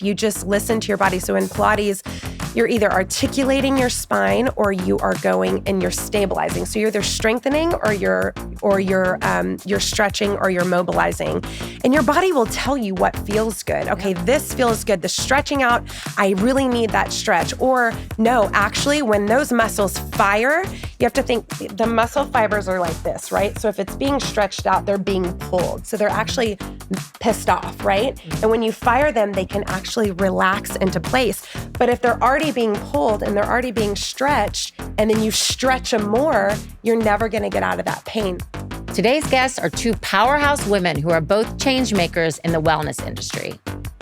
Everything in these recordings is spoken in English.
you just listen to your body. So in Pilates, you're either articulating your spine or you are going and you're stabilizing. So you're either strengthening or you're stretching or you're mobilizing. And your body will tell you what feels good. Okay, this feels good. The stretching out, I really need that stretch. Or no, actually, when those muscles fire, you have to think the muscle fibers are like this, right? So if it's being stretched out, they're being pulled. So they're actually pissed off, right? And when you fire them, they can actually relax into place. But if they're already being pulled and they're already being stretched, and then you stretch them more, you're never going to get out of that pain. Today's guests are two powerhouse women who are both change makers in the wellness industry.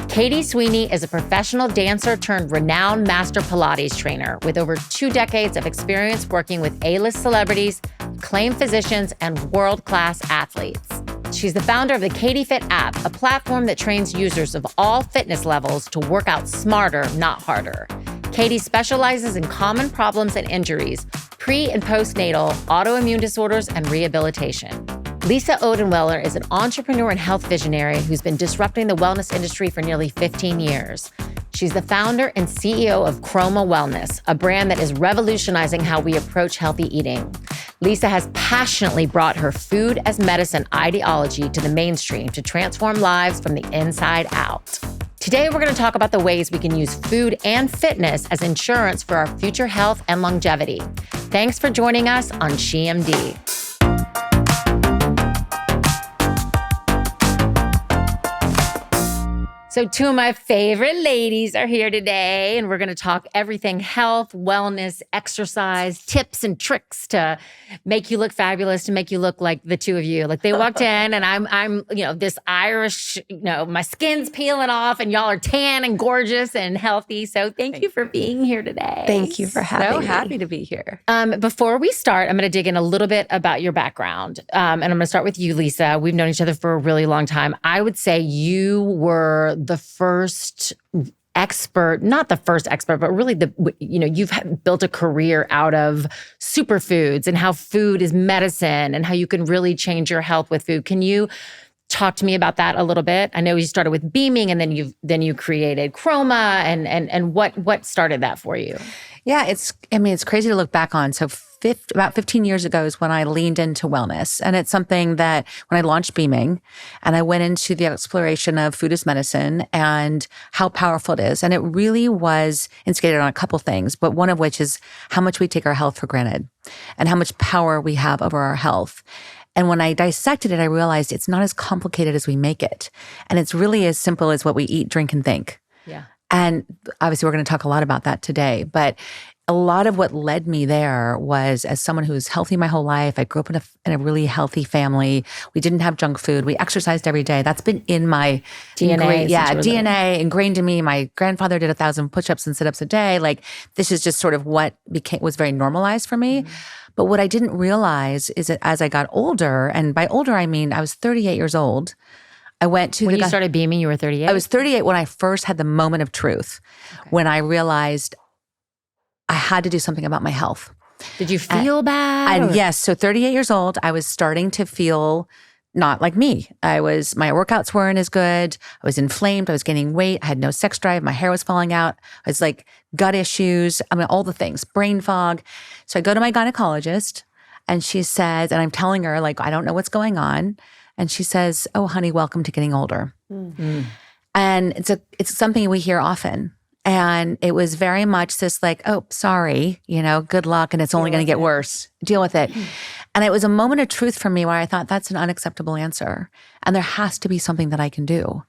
Kadee Sweeney is a professional dancer turned renowned Master Pilates trainer with over 2 decades of experience working with A-list celebrities, acclaimed physicians, and world-class athletes. She's the founder of the KadeeFit App, a platform that trains users of all fitness levels to work out smarter, not harder. Kadee specializes in common problems and injuries, pre- and post-natal, autoimmune disorders, and rehabilitation. Lisa Odenweller is an entrepreneur and health visionary who's been disrupting the wellness industry for nearly 15 years. She's the founder and CEO of Kroma Wellness, a brand that is revolutionizing how we approach healthy eating. Lisa has passionately brought her food as medicine ideology to the mainstream to transform lives from the inside out. Today, we're going to talk about the ways we can use food and fitness as insurance for our future health and longevity. Thanks for joining us on SHEMD. So 2 of my favorite ladies are here today, and we're going to talk everything health, wellness, exercise, tips and tricks to make you look fabulous, to make you look like the two of you. Like they walked in and I'm this Irish, my skin's peeling off and y'all are tan and gorgeous and healthy. So thank you for being here today. Thank you for having me. So happy to be here. Before we start, I'm going to dig in a little bit about your background. And I'm going to start with you, Lisa. We've known each other for a really long time. I would say you were the first expert, not the first expert, but really you've built a career out of superfoods and how food is medicine and how you can really change your health with food. Can you talk to me about that a little bit? I know you started with Beaming and then you created Kroma and what started that for you? Yeah, it's crazy to look back on. So about 15 years ago is when I leaned into wellness. And it's something that when I launched Beaming and I went into the exploration of food as medicine and how powerful it is. And it really was instigated on a couple things, but one of which is how much we take our health for granted and how much power we have over our health. And when I dissected it, I realized it's not as complicated as we make it. And it's really as simple as what we eat, drink, and think. Yeah. And obviously, we're going to talk a lot about that today. But a lot of what led me there was as someone who's healthy my whole life. I grew up in a really healthy family. We didn't have junk food. We exercised every day. That's been in my DNA. DNA ingrained in me. My grandfather did 1,000 push-ups and sit-ups a day. Like this is just sort of what was very normalized for me. Mm-hmm. But what I didn't realize is that as I got older, and by older I mean I was 38 years old. I went to when you started Beaming, you were 38? I was 38 when I first had the moment of truth, when I realized I had to do something about my health. Did you feel bad? And yes. So 38 years old, I was starting to feel not like me. My workouts weren't as good. I was inflamed. I was gaining weight. I had no sex drive. My hair was falling out. I was like gut issues. I mean, all the things, brain fog. So I go to my gynecologist and she says, and I'm telling her like, I don't know what's going on. And she says, "Oh, honey, welcome to getting older." Mm-hmm. And it's something we hear often. And it was very much this like, "Oh, sorry, good luck. And it's only going to get worse. Deal with it." And it was a moment of truth for me where I thought that's an unacceptable answer. And there has to be something that I can do.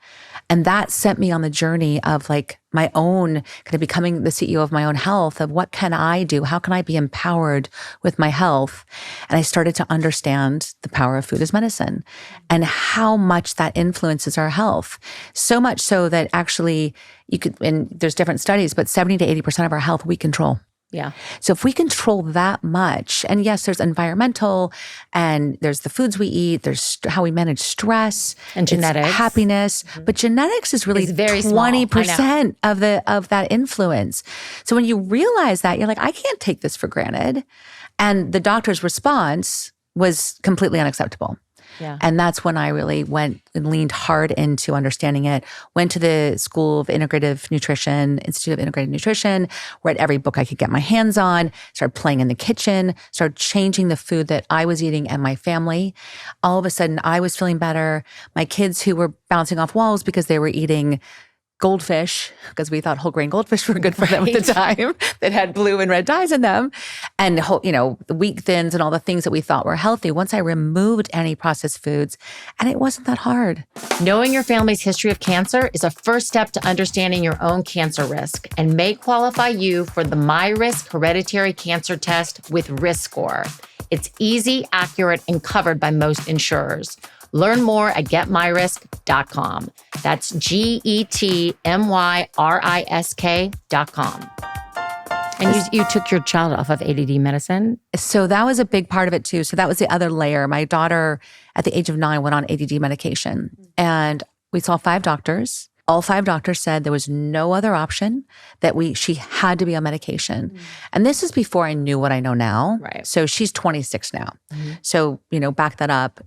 And that sent me on the journey of like my own kind of becoming the CEO of my own health, of what can I do? How can I be empowered with my health? And I started to understand the power of food as medicine and how much that influences our health. So much so that actually and there's different studies, but 70 to 80% of our health we control. Yeah. So if we control that much, and yes, there's environmental and there's the foods we eat, there's how we manage stress and genetics, happiness, but genetics is really very 20% of that influence. So when you realize that, you're like, I can't take this for granted. And the doctor's response was completely unacceptable. Yeah. And that's when I really went and leaned hard into understanding it. Went to the School of Integrative Nutrition, Institute of Integrative Nutrition, read every book I could get my hands on, started playing in the kitchen, started changing the food that I was eating and my family. All of a sudden, I was feeling better. My kids who were bouncing off walls because they were eating goldfish, because we thought whole grain goldfish were good for them at the time, that had blue and red dyes in them, and the wheat thins and all the things that we thought were healthy. Once I removed any processed foods, and it wasn't that hard. Knowing your family's history of cancer is a first step to understanding your own cancer risk and may qualify you for the MyRisk Hereditary Cancer Test with Risk Score. It's easy, accurate, and covered by most insurers. Learn more at getmyrisk.com. That's GETMYRISK.com. And you took your child off of ADD medicine? So that was a big part of it too. So that was the other layer. My daughter at the age of 9 went on ADD medication, and we saw 5 doctors. All 5 doctors said there was no other option, that she had to be on medication. And this is before I knew what I know now. Right. So she's 26 now. So, back that up,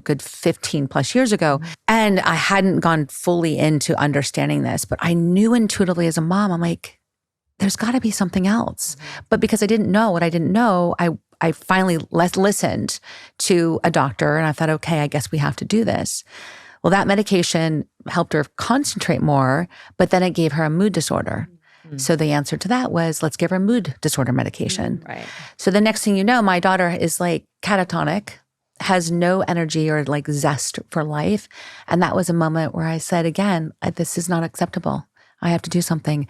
good 15 plus years ago. And I hadn't gone fully into understanding this, but I knew intuitively as a mom, I'm like, there's got to be something else. But because I didn't know what I didn't know, I finally listened to a doctor, and I thought, okay, I guess we have to do this. Well, that medication helped her concentrate more, but then it gave her a mood disorder. So the answer to that was, let's give her mood disorder medication. Right. So the next thing you know, my daughter is like catatonic, has no energy or like zest for life. And that was a moment where I said, again, this is not acceptable. I have to do something.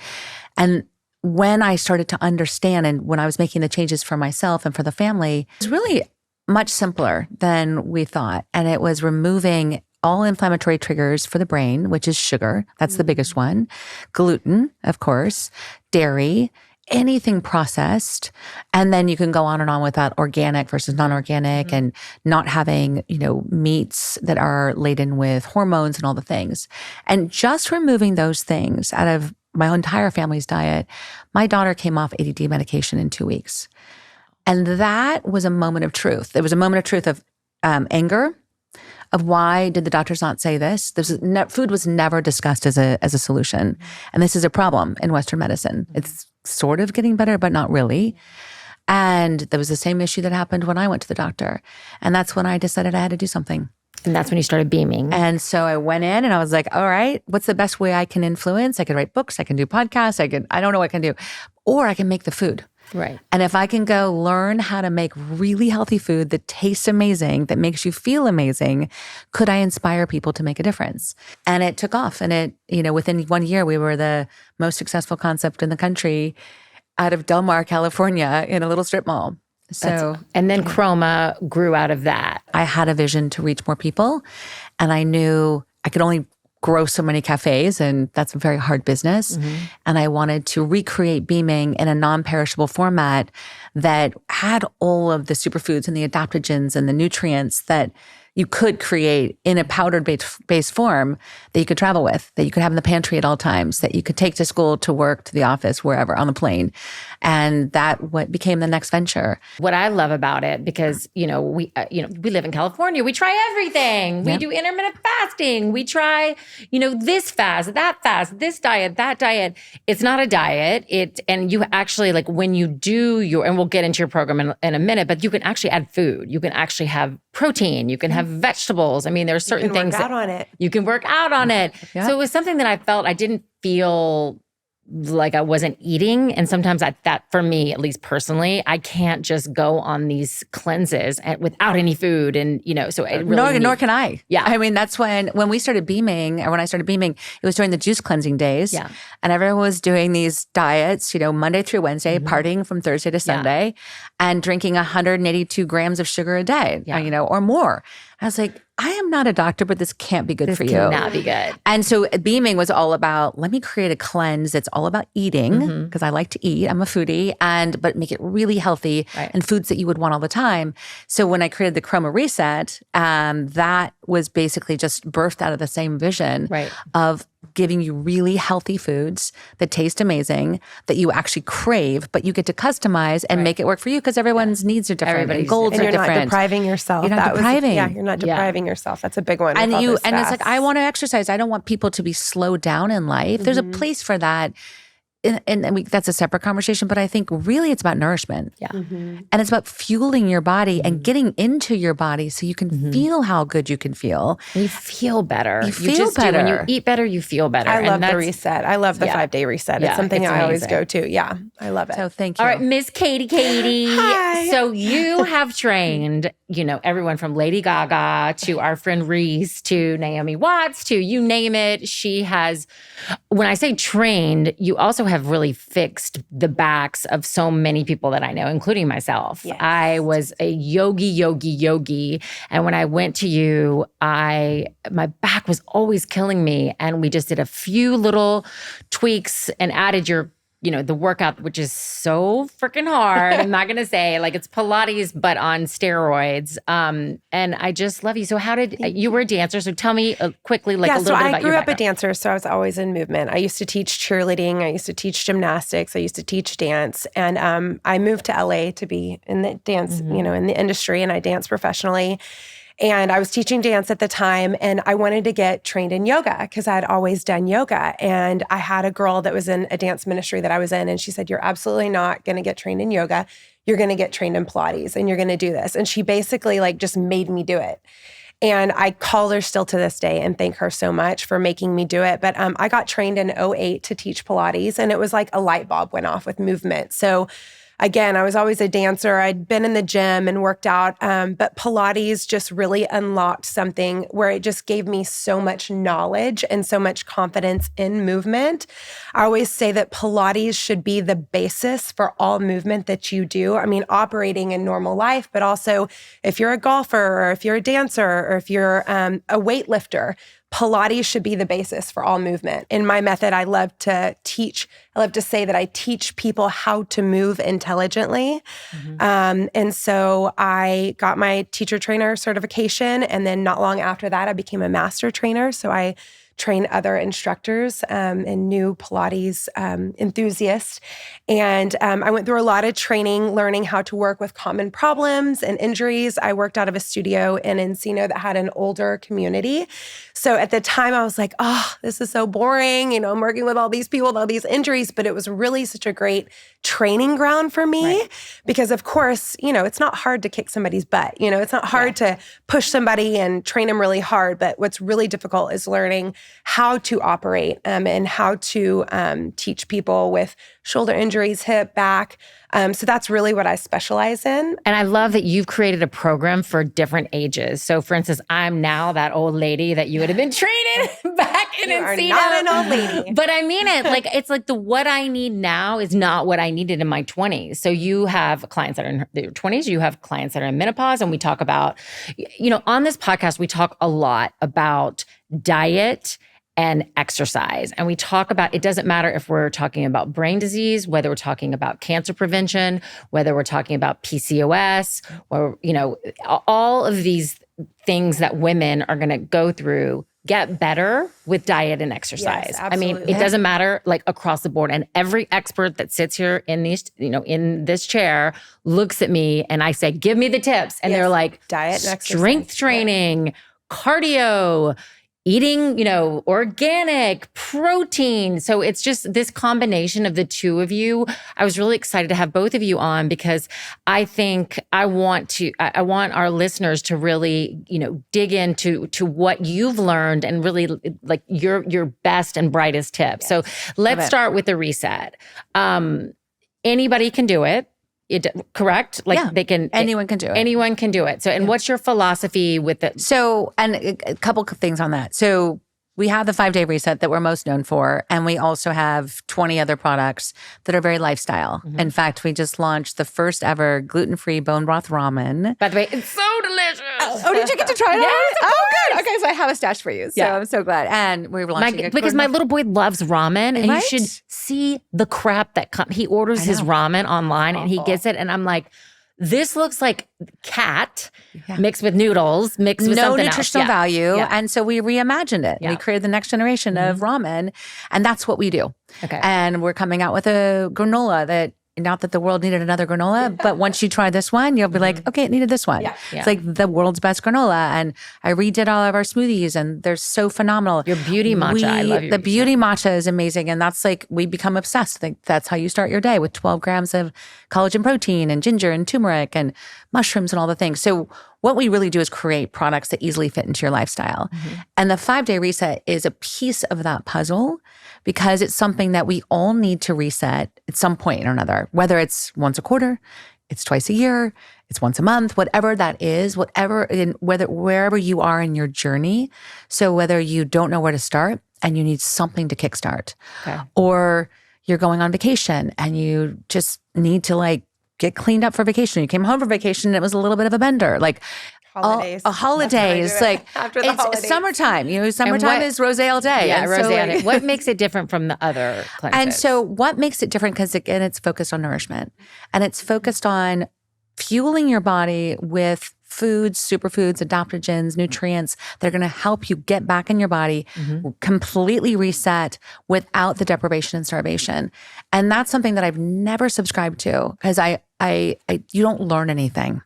And when I started to understand, and when I was making the changes for myself and for the family, it was really much simpler than we thought. And it was removing all inflammatory triggers for the brain, which is sugar. That's the biggest one. Gluten, of course, dairy, anything processed. And then you can go on and on with that organic versus non-organic, and not having, meats that are laden with hormones and all the things. And just removing those things out of my entire family's diet, my daughter came off ADD medication in 2 weeks. And that was a moment of truth. It was a moment of truth of anger, of why did the doctors not say this? Food was never discussed as a solution. And this is a problem in Western medicine. It's sort of getting better, but not really. And there was the same issue that happened when I went to the doctor. And that's when I decided I had to do something. And that's when you started beaming. And so I went in and I was like, all right, what's the best way I can influence? I can write books, I can do podcasts, I don't know what I can do. Or I can make the food. Right. And if I can go learn how to make really healthy food that tastes amazing, that makes you feel amazing, could I inspire people to make a difference? And it took off. And it, within 1 year, we were the most successful concept in the country out of Del Mar, California, in a little strip mall. And then Kroma grew out of that. I had a vision to reach more people, and I knew I could only grow so many cafes, and that's a very hard business. And I wanted to recreate beaming in a non-perishable format that had all of the superfoods and the adaptogens and the nutrients that you could create in a powdered-based form that you could travel with, that you could have in the pantry at all times, that you could take to school, to work, to the office, wherever, on the plane. And that what became the next venture. What I love about it, because, we live in California, we try everything. We do intermittent fasting. We try, this fast, that fast, this diet, that diet. It's not a diet. And you actually, like, when you do and we'll get into your program in a minute, but you can actually add food. You can actually have protein. You can have vegetables. I mean, there's certain things. You can work out on it. You can work out on it. Yeah. So it was something that I felt I didn't feel like I wasn't eating. And sometimes that for me, at least personally, I can't just go on these cleanses without any food. And, so it really nor can I. Yeah. I mean, that's when we started beaming, or when I started beaming, it was during the juice cleansing days. Yeah. And everyone was doing these diets, Monday through Wednesday, partying from Thursday to Sunday, and drinking 182 grams of sugar a day, or more. I was like, I am not a doctor, but this can't be good for you. This cannot be good. And so beaming was all about, let me create a cleanse that's all about eating, because I like to eat. I'm a foodie, but make it really healthy and foods that you would want all the time. So when I created the Kroma Reset, that was basically just birthed out of the same vision of giving you really healthy foods that taste amazing, that you actually crave, but you get to customize and make it work for you because everyone's needs are different. And goals are different. And you're not depriving yourself. You're not depriving. You're not depriving yourself. That's a big one. And it's like, I want to exercise. I don't want people to be slowed down in life. There's a place for that. And that's a separate conversation, but I think really it's about nourishment. Yeah. And it's about fueling your body and getting into your body so you can feel how good you can feel. And you feel better. You feel better. When you eat better, you feel better. I love the reset. I love the 5-day reset. It's something I always go to. Yeah, I love it. So thank you. All right, Miss Kadee. Hi. So you have trained, everyone from Lady Gaga to our friend Reese to Naomi Watts to you name it. She has, when I say trained, you also have really fixed the backs of so many people that I know, including myself. Yes. I was a yogi. And when I went to you, my back was always killing me. And we just did a few little tweaks and added the workout, which is so freaking hard. I'm not going to say it's Pilates, but on steroids. And I just love you. So you were a dancer. So tell me quickly, a little bit about your background. I grew up a dancer, so I was always in movement. I used to teach cheerleading. I used to teach gymnastics. I used to teach dance. And I moved to LA to be in the dance, in the industry, and I dance professionally. And I was teaching dance at the time, and I wanted to get trained in yoga because I had always done yoga. And I had a girl that was in a dance ministry that I was in, and she said, "You're absolutely not going to get trained in yoga. You're going to get trained in Pilates, and you're going to do this." And she basically just made me do it. And I call her still to this day and thank her so much for making me do it. But I got trained in 2008 to teach Pilates, and it was like a light bulb went off with movement. So again, I was always a dancer. I'd been in the gym and worked out, but Pilates just really unlocked something where it just gave me so much knowledge and so much confidence in movement. I always say that Pilates should be the basis for all movement that you do. I mean, operating in normal life, but also if you're a golfer or if you're a dancer or if you're a weightlifter, Pilates should be the basis for all movement. In my method, I love to say that I teach people how to move intelligently. And so I got my teacher trainer certification. And then not long after that, I became a master trainer. So I train other instructors and new Pilates enthusiasts. And I went through a lot of training, learning how to work with common problems and injuries. I worked out of a studio in Encino that had an older community. So at the time I was like, oh, this is so boring. I'm working with all these people with all these injuries, but it was really such a great training ground for me because of course, it's not hard to kick somebody's butt. It's not hard to push somebody and train them really hard, but what's really difficult is learning how to operate and how to teach people with shoulder injuries, hip, back. So that's really what I specialize in. And I love that you've created a program for different ages. So for instance, I'm now that old lady that you would have been training back in Encino. You are not an old lady. But I mean it. It's like the what I need now is not what I needed in my 20s. So you have clients that are in their 20s, you have clients that are in menopause, and we talk about, on this podcast, we talk a lot about diet and exercise. And we talk about, it doesn't matter if we're talking about brain disease, whether we're talking about cancer prevention, whether we're talking about PCOS, or, all of these things that women are going to go through get better with diet and exercise. Yes, I mean, it doesn't matter across the board. And every expert that sits here in these, in this chair looks at me and I say, give me the tips. And they're like, diet and exercise, strength training, cardio, eating, organic, protein. So it's just this combination of the two of you. I was really excited to have both of you on because I think I want our listeners to really, dig into what you've learned and really your best and brightest tips. Yes. So let's start with the reset. Anybody can do it. Correct? Anyone can do it. Anyone can do it. So, and what's your philosophy with it? So, and a couple of things on that. So we have the 5-day reset that we're most known for. And we also have 20 other products that are very lifestyle. In fact, we just launched the first ever gluten-free bone broth ramen. By the way, it's so delicious. Oh, did you get to try it? Yes, oh, good. Okay, so I have a stash for you. So I'm so glad. And we're launching because my little boy loves ramen, and you should see the crap that comes. He orders his ramen online, and he gets it, and I'm like, this looks like cat mixed with noodles, mixed with no something nutritional else. value. Yeah. And so we reimagined it. Yeah. We created the next generation of ramen. And that's what we do. Okay. And we're coming out with a granola that, not that the world needed another granola, but once you try this one, you'll be like, okay, it needed this one. Yeah. It's like the world's best granola. And I redid all of our smoothies and they're so phenomenal. Your beauty matcha, I love your The beauty matcha is amazing. And that's like, we become obsessed. Like that's how you start your day, with 12 grams of collagen protein and ginger and turmeric and mushrooms and all the things. So what we really do is create products that easily fit into your lifestyle. And the 5-day reset is a piece of that puzzle, because it's something that we all need to reset at some point or another, whether it's once a quarter, it's twice a year, it's once a month, whatever that is, wherever you are in your journey. So whether you don't know where to start and you need something to kickstart, or you're going on vacation and you just need to like get cleaned up for vacation. You came home from vacation and it was a little bit of a bender. Like holidays, like After the it's holidays. Summertime. Summertime is rosé all day. Yeah, And rosé so, all day. What makes it different from the other cleanses? And so what makes it different, because again, it's focused on nourishment and it's focused on fueling your body with foods, superfoods, adaptogens, nutrients that are going to help you get back in your body, completely reset without the deprivation and starvation. And that's something that I've never subscribed to, because you don't learn anything.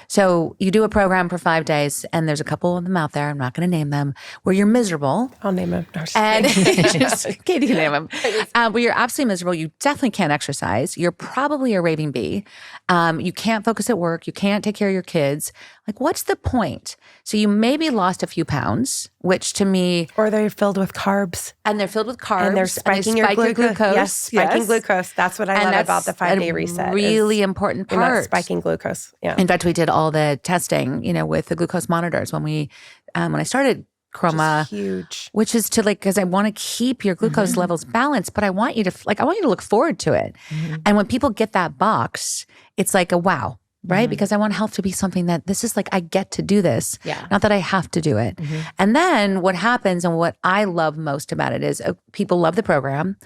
So you do a program for 5 days, and there's a couple of them out there, I'm not going to name them, where you're miserable. I'll name him. No, And Katie can name them. Where you're absolutely miserable. You definitely can't exercise. You're probably a raving bee. You can't focus at work. You can't take care of your kids. Like, what's the point? So you maybe lost a few pounds, which to me... Or they're filled with carbs. And they're filled with carbs. And they're spiking your glucose. Yes, spiking glucose. That's what I love about the 5-day reset. Really important part. You're not spiking glucose. Yeah. In fact, we did all the testing, with the glucose monitors when I started Kroma, huge. Which is to because I want to keep your glucose levels balanced, but I want you to look forward to it. And when people get that box, it's like a wow. Right? Because I want health to be something that this is like, I get to do this, not that I have to do it. And then what happens, and what I love most about it is people love the program,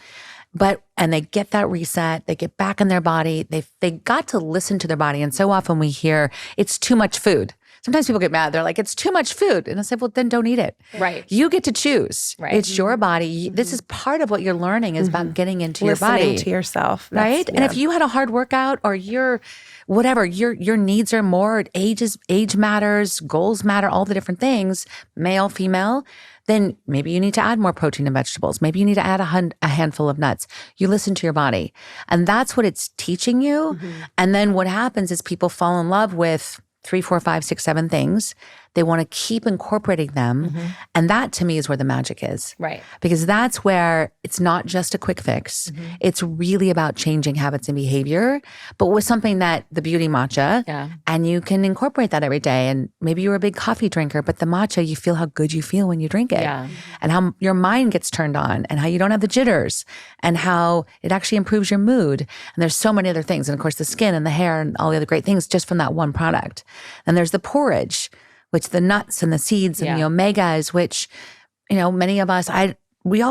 and they get that reset, they get back in their body, they got to listen to their body. And so often we hear it's too much food. Sometimes people get mad. They're like, it's too much food. And I say, well, then don't eat it. Right. You get to choose. Right. It's your body. This is part of what you're learning is about getting into your body. Listening to yourself. Right? And if you had a hard workout, or your needs are more, age matters, goals matter, all the different things, male, female, then maybe you need to add more protein and vegetables. Maybe you need to add a handful of nuts. You listen to your body. And that's what it's teaching you. And then what happens is people fall in love with 3, 4, 5, 6, 7 things. They want to keep incorporating them. And that to me is where the magic is. Right. Because that's where it's not just a quick fix. It's really about changing habits and behavior, but with something that the beauty matcha, and you can incorporate that every day. And maybe you're a big coffee drinker, but the matcha, you feel how good you feel when you drink it. And how your mind gets turned on, and how you don't have the jitters, and how it actually improves your mood. And there's so many other things. And of course, the skin and the hair and all the other great things just from that one product. And there's the porridge, which the nuts and the seeds and the omegas, which, many of us, we're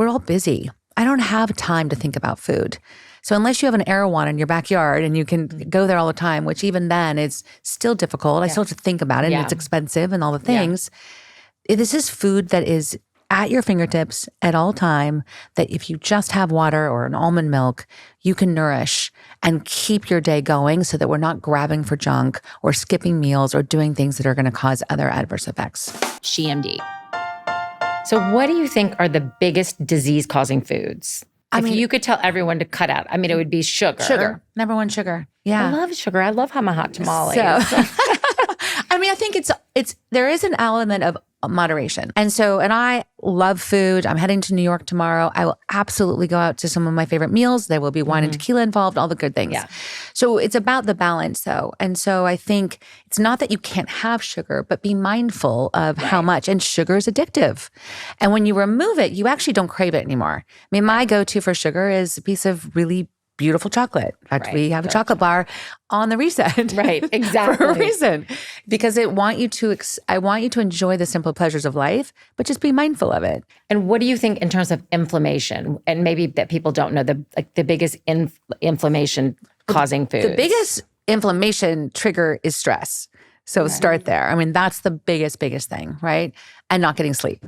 all busy. I don't have time to think about food. So unless you have an Erewhon in your backyard and you can go there all the time, which even then is still difficult. I still have to think about it, and it's expensive and all the things. This is food that is at your fingertips at all time, that if you just have water or an almond milk, you can nourish and keep your day going, so that we're not grabbing for junk or skipping meals or doing things that are going to cause other adverse effects. SHEMD. So what do you think are the biggest disease-causing foods? If you could tell everyone to cut out, it would be sugar. Sugar. Number one, sugar. Yeah. I love sugar. I love having a hot tamale. So, I think there is an element of moderation. And I love food. I'm heading to New York tomorrow. I will absolutely go out to some of my favorite meals. There will be wine and tequila involved, all the good things. Yeah. So it's about the balance though. And so I think it's not that you can't have sugar, but be mindful of how much. And sugar is addictive. And when you remove it, you actually don't crave it anymore. My go-to for sugar is a piece of really beautiful chocolate. In fact, we have a chocolate bar on the reset. Right, exactly. For a reason. Because I want you to enjoy the simple pleasures of life, but just be mindful of it. And what do you think in terms of inflammation? And maybe that people don't know the biggest inflammation causing foods. The biggest inflammation trigger is stress. So start there. I mean, that's the biggest thing, right? And not getting sleep.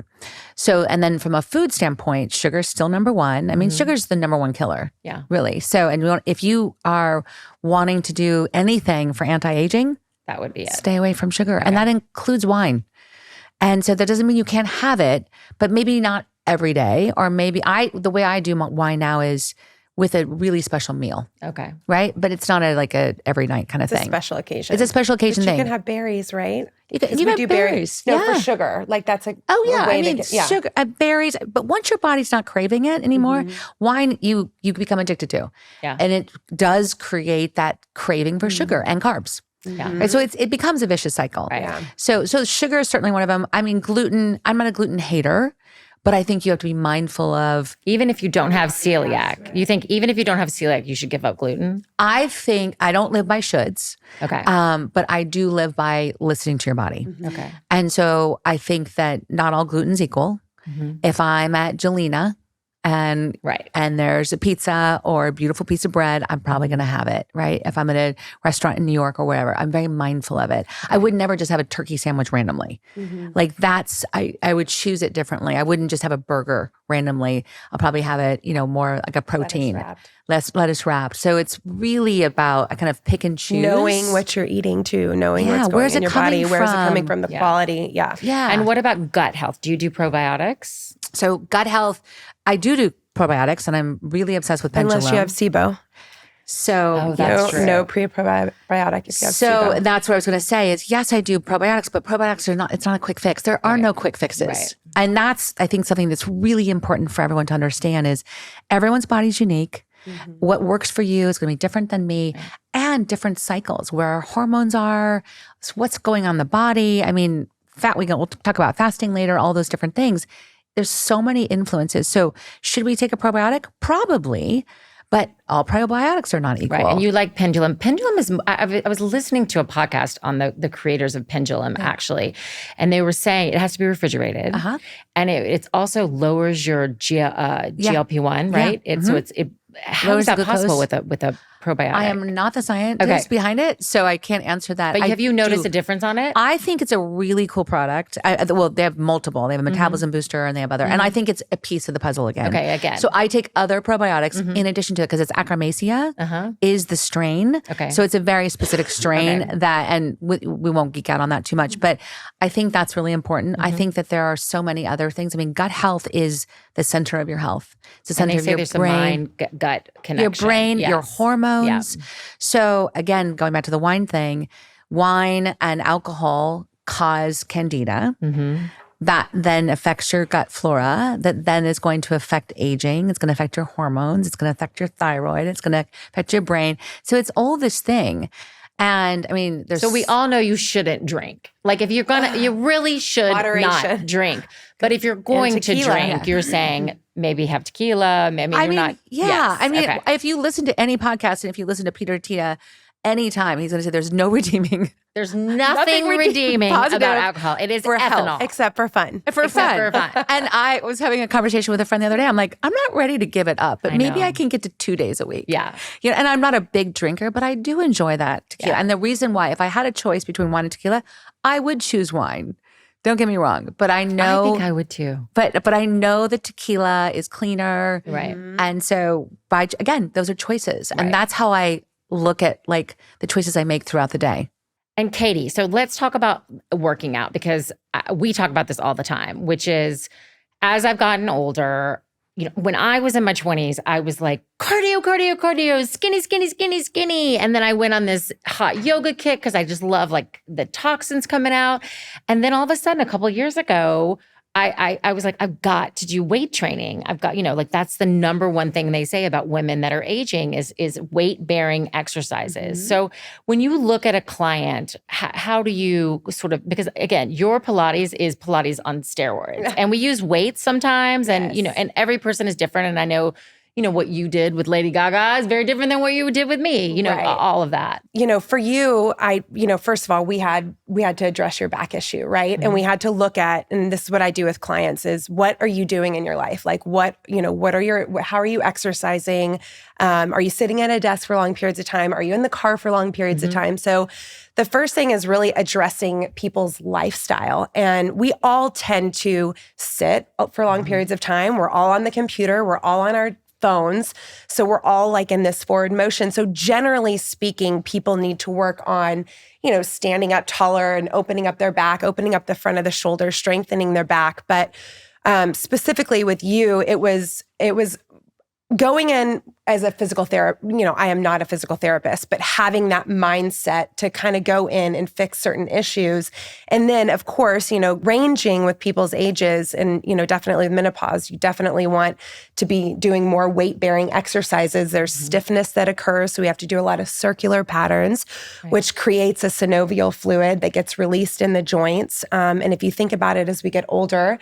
So, and then from a food standpoint, sugar's still number one. I mean, sugar's the number one killer. Yeah. Really. So, and if you are wanting to do anything for anti-aging, that would be it. Stay away from sugar. Okay. And that includes wine. And so that doesn't mean you can't have it, but maybe not every day. Or maybe the way I do wine now is with a really special meal. Okay. Right? But it's not a every night kind of thing. It's a special occasion. It's a special occasion thing. You can have berries, right? You have do berries. No, for sugar. Like that's a I mean, sugar, berries. But once your body's not craving it anymore, wine you become addicted to. Yeah. And it does create that craving for sugar and carbs. Yeah. Right? So it becomes a vicious cycle. Right. Yeah. So sugar is certainly one of them. I mean, gluten, I'm not a gluten hater, but I think you have to be mindful of. Even if you don't have celiac, you think even if you don't have celiac, you should give up gluten? I think I don't live by shoulds. Okay. But I do live by listening to your body. Okay. And so I think that not all gluten's equal. If I'm at Jelena and there's a pizza or a beautiful piece of bread, I'm probably going to have it, right? If I'm at a restaurant in New York or wherever, I'm very mindful of it. I would never just have a turkey sandwich randomly. Like I would choose it differently. I wouldn't just have a burger randomly. I'll probably have it, more like a protein, less lettuce wrapped. So it's really about I kind of pick and choose. Knowing what you're eating too, knowing what's going in your body, where's it coming from, the quality. Yeah. And what about gut health? Do you do probiotics? So gut health, I do probiotics, and I'm really obsessed with pendulum. Unless you have SIBO. So that's true. No pre-probiotic if you have SIBO. SIBO. That's what I was going to say is, yes, I do probiotics, but probiotics it's not a quick fix. There are no quick fixes. Right. And that's, I think, something that's really important for everyone to understand is everyone's body's unique. What works for you is going to be different than me, and different cycles where our hormones are, what's going on in the body. I mean, we'll talk about fasting later, all those different things. There's so many influences. So should we take a probiotic? Probably, but all probiotics are not equal. Right, and you like Pendulum. Pendulum is, I was listening to a podcast on the creators of Pendulum, actually, and they were saying it has to be refrigerated. And it also lowers your GLP-1, right? How is that possible with a probiotic? I am not the scientist behind it, so I can't answer that. But have you noticed a difference on it? I think it's a really cool product. They have multiple. They have a metabolism booster, and they have other. And I think it's a piece of the puzzle again. Again. So I take other probiotics in addition to it because it's Akramacea is the strain. So it's a very specific strain that, and we won't geek out on that too much, but I think that's really important. I think that there are so many other things. I mean, gut health is the center of your health. It's the center of your brain, gut connection. Your brain, your hormones. So again, going back to the wine thing, wine and alcohol cause candida. That then affects your gut flora, that then is going to affect aging. It's going to affect your hormones. It's going to affect your thyroid. It's going to affect your brain. So it's all this thing. And I mean, so we all know you shouldn't drink. Like if you're going to, you really should not drink. But if you're going to drink, you're saying maybe have tequila. Maybe you're not. Yeah. Yes, I mean, if you listen to any podcast and if you listen to Peter Tia, anytime he's going to say there's no redeeming. There's nothing redeeming about alcohol. It is for ethanol. Health. Except for fun. For fun. And I was having a conversation with a friend the other day. I'm like, I'm not ready to give it up, but maybe I can get to 2 days a week. Yeah. And I'm not a big drinker, but I do enjoy that tequila. And the reason why, if I had a choice between wine and tequila, I would choose wine. Don't get me wrong, but I know. I think I would too. But I know that tequila is cleaner. Right. And so, again, those are choices. And that's how I look at like the choices I make throughout the day. And Kadee, so let's talk about working out because we talk about this all the time, which is as I've gotten older, when I was in my 20s, I was like, cardio, skinny. And then I went on this hot yoga kick because I just love like the toxins coming out. And then all of a sudden, a couple of years ago, I was like, I've got to do weight training. I've got, like that's the number one thing they say about women that are aging is weight bearing exercises. So when you look at a client, how do you sort of, because again, your Pilates is Pilates on steroids and we use weights sometimes and, and every person is different. And I know, what you did with Lady Gaga is very different than what you did with me, Right. all of that. For you, first of all, we had to address your back issue, right? And we had to look at, and this is what I do with clients, is what are you doing in your life? Like how are you exercising? Are you sitting at a desk for long periods of time? Are you in the car for long periods of time? So the first thing is really addressing people's lifestyle. And we all tend to sit for long periods of time. We're all on the computer. We're all on our phones. So we're all like in this forward motion. So generally speaking, people need to work on, standing up taller and opening up their back, opening up the front of the shoulders, strengthening their back. But specifically with you, it was going in as a physical therapist. I am not a physical therapist, but having that mindset to kind of go in and fix certain issues. And then, of course, ranging with people's ages and, definitely with menopause, you definitely want to be doing more weight-bearing exercises. There's stiffness that occurs, so we have to do a lot of circular patterns, which creates a synovial fluid that gets released in the joints. And if you think about it, as we get older,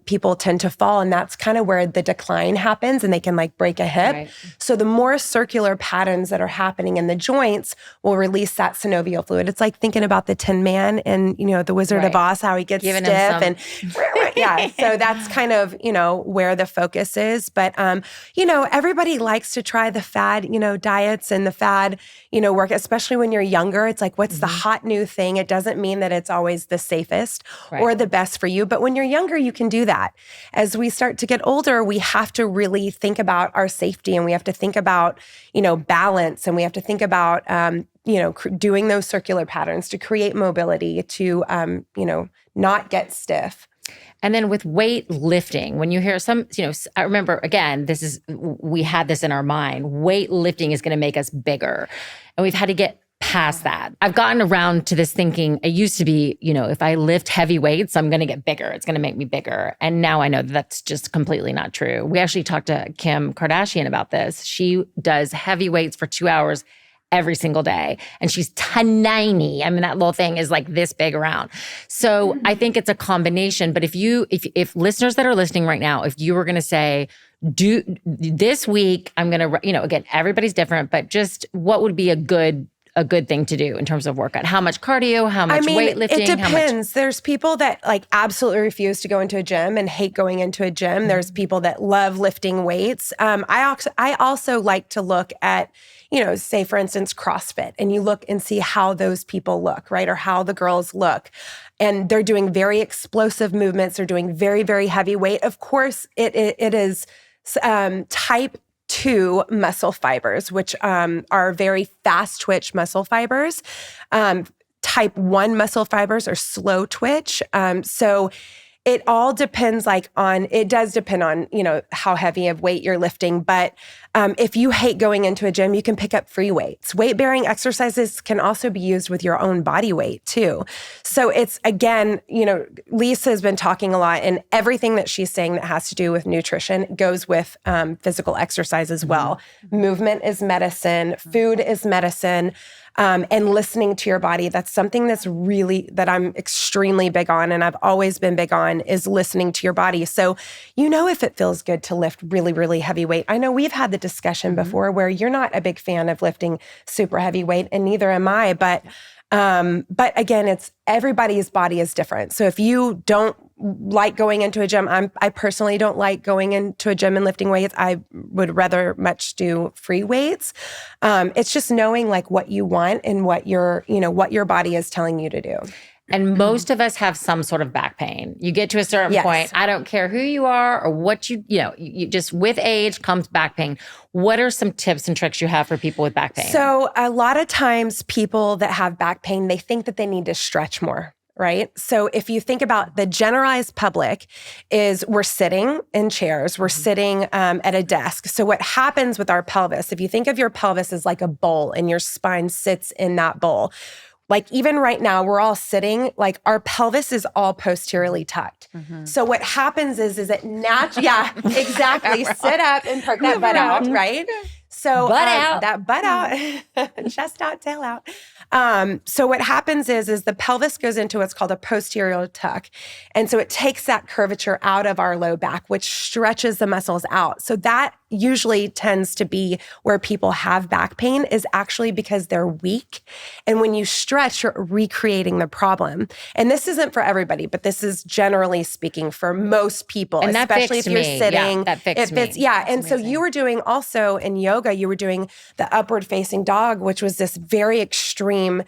people tend to fall, and that's kind of where the decline happens, and they can break a hip. Right. So the more circular patterns that are happening in the joints will release that synovial fluid. It's like thinking about the Tin Man and, the Wizard of Oz, how he gets stiff. And yeah, so that's kind of, where the focus is. But, everybody likes to try the fad, diets and the fad, work, especially when you're younger. It's like, what's the hot new thing? It doesn't mean that it's always the safest or the best for you. But when you're younger, you can do that. As we start to get older, we have to really think about our safety, and we have to think about, balance, and we have to think about, doing those circular patterns to create mobility, to, not get stiff. And then with weight lifting, when you hear I remember, again, we had this in our mind, weight lifting is going to make us bigger. And we've had to get past that. I've gotten around to this thinking, it used to be, if I lift heavy weights, I'm going to get bigger. It's going to make me bigger. And now I know that's just completely not true. We actually talked to Kim Kardashian about this. She does heavy weights for 2 hours every single day. And she's tiny. I mean, that little thing is like this big around. So I think it's a combination. But if listeners that are listening right now, if you were going to say, do this week, I'm going to, again, everybody's different, but just what would be a good thing to do in terms of workout? How much cardio, how much weightlifting? It depends. There's people that absolutely refuse to go into a gym and hate going into a gym. There's people that love lifting weights. I also like to look at, say for instance, CrossFit, and you look and see how those people look, right? Or how the girls look. And they're doing very explosive movements. They're doing very, very heavy weight. Of course, it is type 2 muscle fibers, which are very fast twitch muscle fibers. Type 1 muscle fibers are slow twitch. So it all depends it does depend on, how heavy of weight you're lifting. But if you hate going into a gym, you can pick up free weights. Weight-bearing exercises can also be used with your own body weight too. So it's, again, Lisa has been talking a lot, and everything that she's saying that has to do with nutrition goes with physical exercise as well. Movement is medicine. Food is medicine. And listening to your body, that's something that I'm extremely big on, and I've always been big on, is listening to your body. So if it feels good to lift really, really heavy weight. I know we've had the discussion before where you're not a big fan of lifting super heavy weight, and neither am I. But again, it's everybody's body is different. So if you don't like going into a gym, I personally don't like going into a gym and lifting weights. I would rather much do free weights. It's just knowing what you want and what your body is telling you to do. And most of us have some sort of back pain. You get to a certain point, I don't care who you are or what you just with age comes back pain. What are some tips and tricks you have for people with back pain? So a lot of times people that have back pain, they think that they need to stretch more. Right? So if you think about the generalized public is we're sitting in chairs, we're sitting at a desk. So what happens with our pelvis, if you think of your pelvis as like a bowl and your spine sits in that bowl, even right now, we're all sitting, our pelvis is all posteriorly tucked. So what happens is it naturally, exactly, sit up and perk that butt out, right? So butt out. That butt out, chest out, tail out. So what happens is the pelvis goes into what's called a posterior tuck. And so it takes that curvature out of our low back, which stretches the muscles out. So that usually tends to be where people have back pain is actually because they're weak. And when you stretch, you're recreating the problem. And this isn't for everybody, but this is generally speaking for most people, and especially if you're sitting. Yeah, that fixed me. Yeah. That's and amazing. so you were doing also in yoga, you were doing the upward facing dog, which was this very extreme,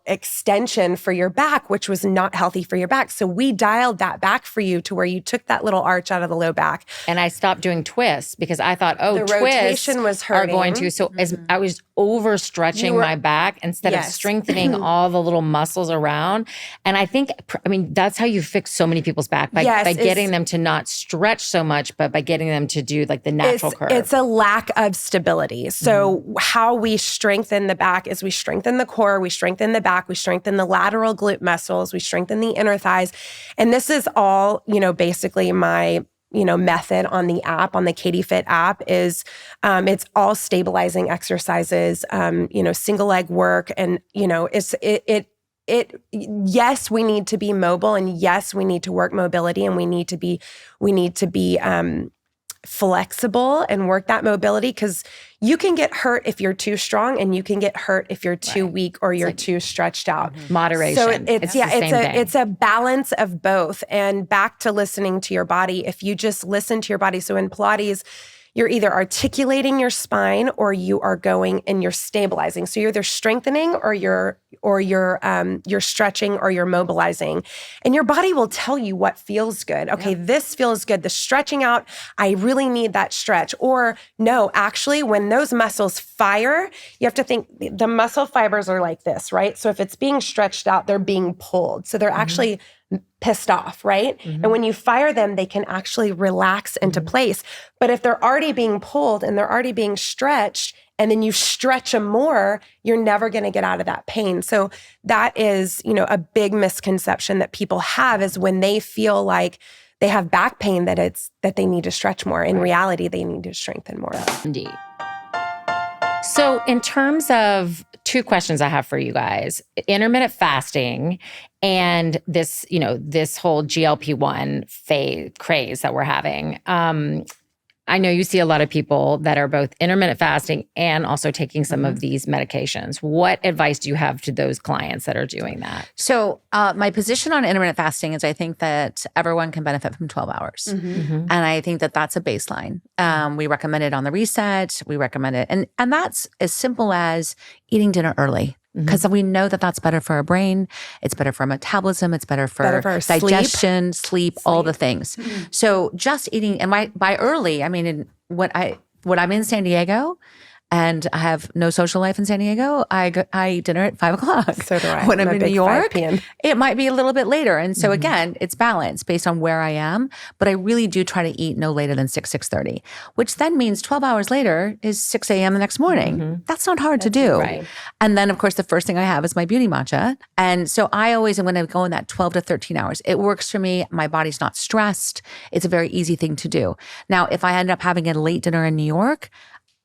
extension for your back, which was not healthy for your back. So we dialed that back for you to where you took that little arch out of the low back. And I stopped doing twists because I thought, The twists rotation was are going hurting. to. So as I was overstretching my back instead of strengthening all the little muscles around. And I think, that's how you fix so many people's back by getting them to not stretch so much, but by getting them to do like the natural curve. It's a lack of stability. So how we strengthen the back is we strengthen the core, we strengthen the back, we strengthen the lateral glute muscles, we strengthen the inner thighs. And this is all, basically my method on the app, on the KadeeFit app is, it's all stabilizing exercises, single leg work. And, yes, we need to be mobile, and yes, we need to work mobility, and we need to be flexible and work that mobility, because you can get hurt if you're too strong, and you can get hurt if you're too weak or you're too stretched out. Moderation. So it's a balance of both. And back to listening to your body. If you just listen to your body, so in Pilates, you're either articulating your spine or you are going and you're stabilizing. So you're either strengthening or you're stretching or you're mobilizing. And your body will tell you what feels good. Okay, this feels good. The stretching out, I really need that stretch. Or no, actually, when those muscles fire, you have to think the muscle fibers are like this, right? So if it's being stretched out, they're being pulled. So they're actually pissed off, right? And when you fire them, they can actually relax into place. But if they're already being pulled and they're already being stretched, and then you stretch them more, you're never going to get out of that pain. So that is, a big misconception that people have, is when they feel like they have back pain that they need to stretch more. In reality, they need to strengthen more. Indeed. So in terms of two questions I have for you guys, intermittent fasting and this, this whole GLP-1 craze that we're having. I know you see a lot of people that are both intermittent fasting and also taking some of these medications. What advice do you have to those clients that are doing that? So my position on intermittent fasting is I think that everyone can benefit from 12 hours. And I think that that's a baseline. We recommend it on the reset. We recommend it. And that's as simple as eating dinner early. Because we know that that's better for our brain. It's better for our metabolism. It's better for digestion, sleep, all the things. So just eating, and by early, I mean, when I'm in San Diego and I have no social life in San Diego, I eat dinner at 5 o'clock. So do I. When I'm in New York, 5 p.m. it might be a little bit later. And so again, it's balanced based on where I am. But I really do try to eat no later than 6:30, which then means 12 hours later is 6 a.m. the next morning. That's not hard to do. Right. And then, of course, the first thing I have is my beauty matcha. And so I always am going to go in that 12 to 13 hours. It works for me. My body's not stressed. It's a very easy thing to do. Now, if I end up having a late dinner in New York,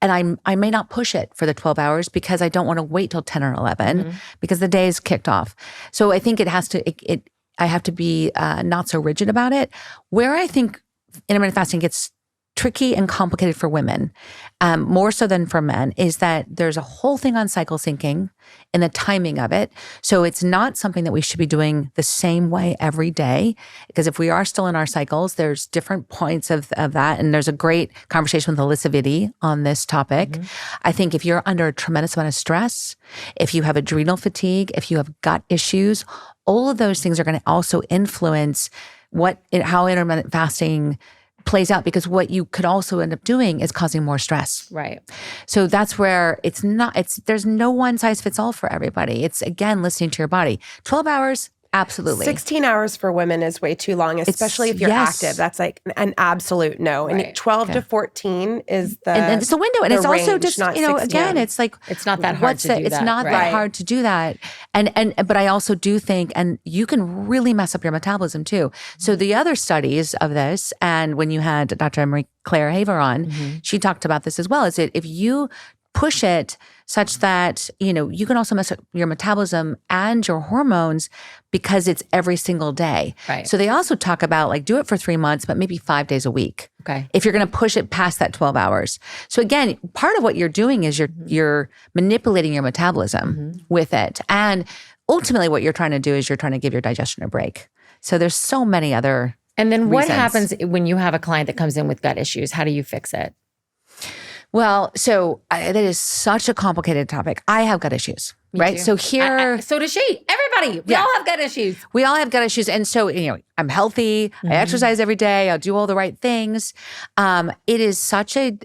and I may not push it for the 12 hours because I don't want to wait till 10 or 11 because the day is kicked off. So I think I have to be not so rigid about it. Where I think intermittent fasting gets tricky and complicated for women, more so than for men, is that there's a whole thing on cycle syncing and the timing of it. So it's not something that we should be doing the same way every day, because if we are still in our cycles, there's different points of that. And there's a great conversation with Alyssa Vitti on this topic. I think if you're under a tremendous amount of stress, if you have adrenal fatigue, if you have gut issues, all of those things are going to also influence how intermittent fasting plays out, because what you could also end up doing is causing more stress. Right. So that's where there's no one size fits all for everybody. It's, again, listening to your body. 12 hours, absolutely. 16 hours for women is way too long, especially if you're active. That's like an absolute no. Right. And 12 to 14 is and it's the window. And it's also range, just, not again, 16. it's like, it's not that hard to do that. It's not that hard to do that. But I also do think, and you can really mess up your metabolism too. So the other studies of this, and when you had Dr. Marie Claire Haver on, she talked about this as well, is that if you push it such that, you can also mess up your metabolism and your hormones because it's every single day. Right. So they also talk about like do it for 3 months, but maybe 5 days a week. Okay. If you're going to push it past that 12 hours. So again, part of what you're doing is you're manipulating your metabolism with it. And ultimately what you're trying to do is you're trying to give your digestion a break. So there's so many other And then what reasons. happens when you have a client that comes in with gut issues? How do you fix it? Well, so that is such a complicated topic. I have gut issues, right? too. So here, So does she. Everybody. We Yeah. all have gut issues. we all have gut issues. And so, I'm healthy. I exercise every day. I'll do all the right things. It is such a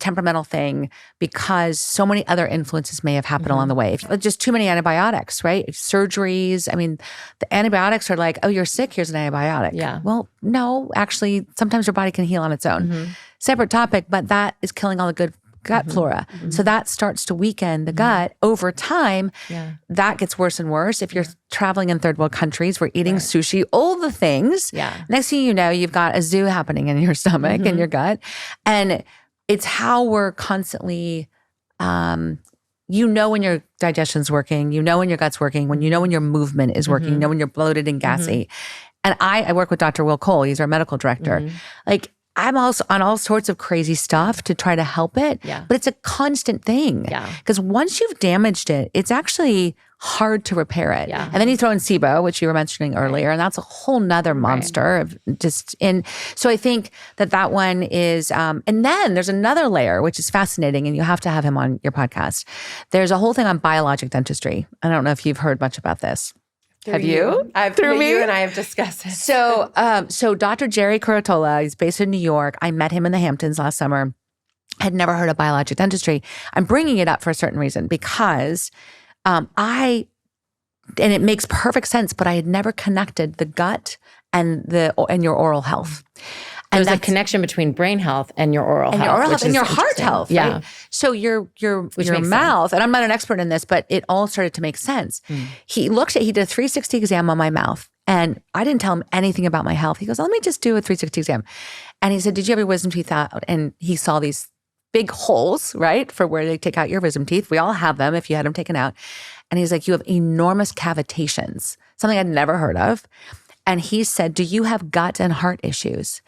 temperamental thing because so many other influences may have happened along the way. Just too many antibiotics, right? Surgeries. I mean, the antibiotics are like, oh, you're sick. Here's an antibiotic. Yeah. Well, no, actually, sometimes your body can heal on its own. Separate topic, but that is killing all the good gut flora. So that starts to weaken the gut over time. Yeah. That gets worse and worse. If you're traveling in third world countries, we're eating sushi, all the things. Yeah. Next thing you know, you've got a zoo happening in your stomach and your gut. And it's how we're constantly, when your digestion's working, when your gut's working, when when your movement is working, when you're bloated and gassy. And I work with Dr. Will Cole. He's our medical director. Like, I'm also on all sorts of crazy stuff to try to help it, but it's a constant thing. Because once you've damaged it, it's actually hard to repair it. And then you throw in SIBO, which you were mentioning earlier, and that's a whole nother monster of so I think that one is, and then there's another layer, which is fascinating, and you have to have him on your podcast. There's a whole thing on biologic dentistry. I don't know if you've heard much about this. Have you? You and I have discussed it. So Dr. Jerry Curatola, he's based in New York. I met him in the Hamptons last summer. I had never heard of biologic dentistry. I'm bringing it up for a certain reason because and it makes perfect sense, but I had never connected the gut and your oral health. There's a connection between brain health and your oral health. And your heart health, Yeah. right? So your mouth, and I'm not an expert in this, but it all started to make sense. He did a 360 exam on my mouth, and I didn't tell him anything about my health. He goes, let me just do a 360 exam. And he said, did you have your wisdom teeth out? And he saw these big holes, right, for where they take out your wisdom teeth. We all have them if you had them taken out. And he's like, you have enormous cavitations, something I'd never heard of. And he said, do you have gut and heart issues?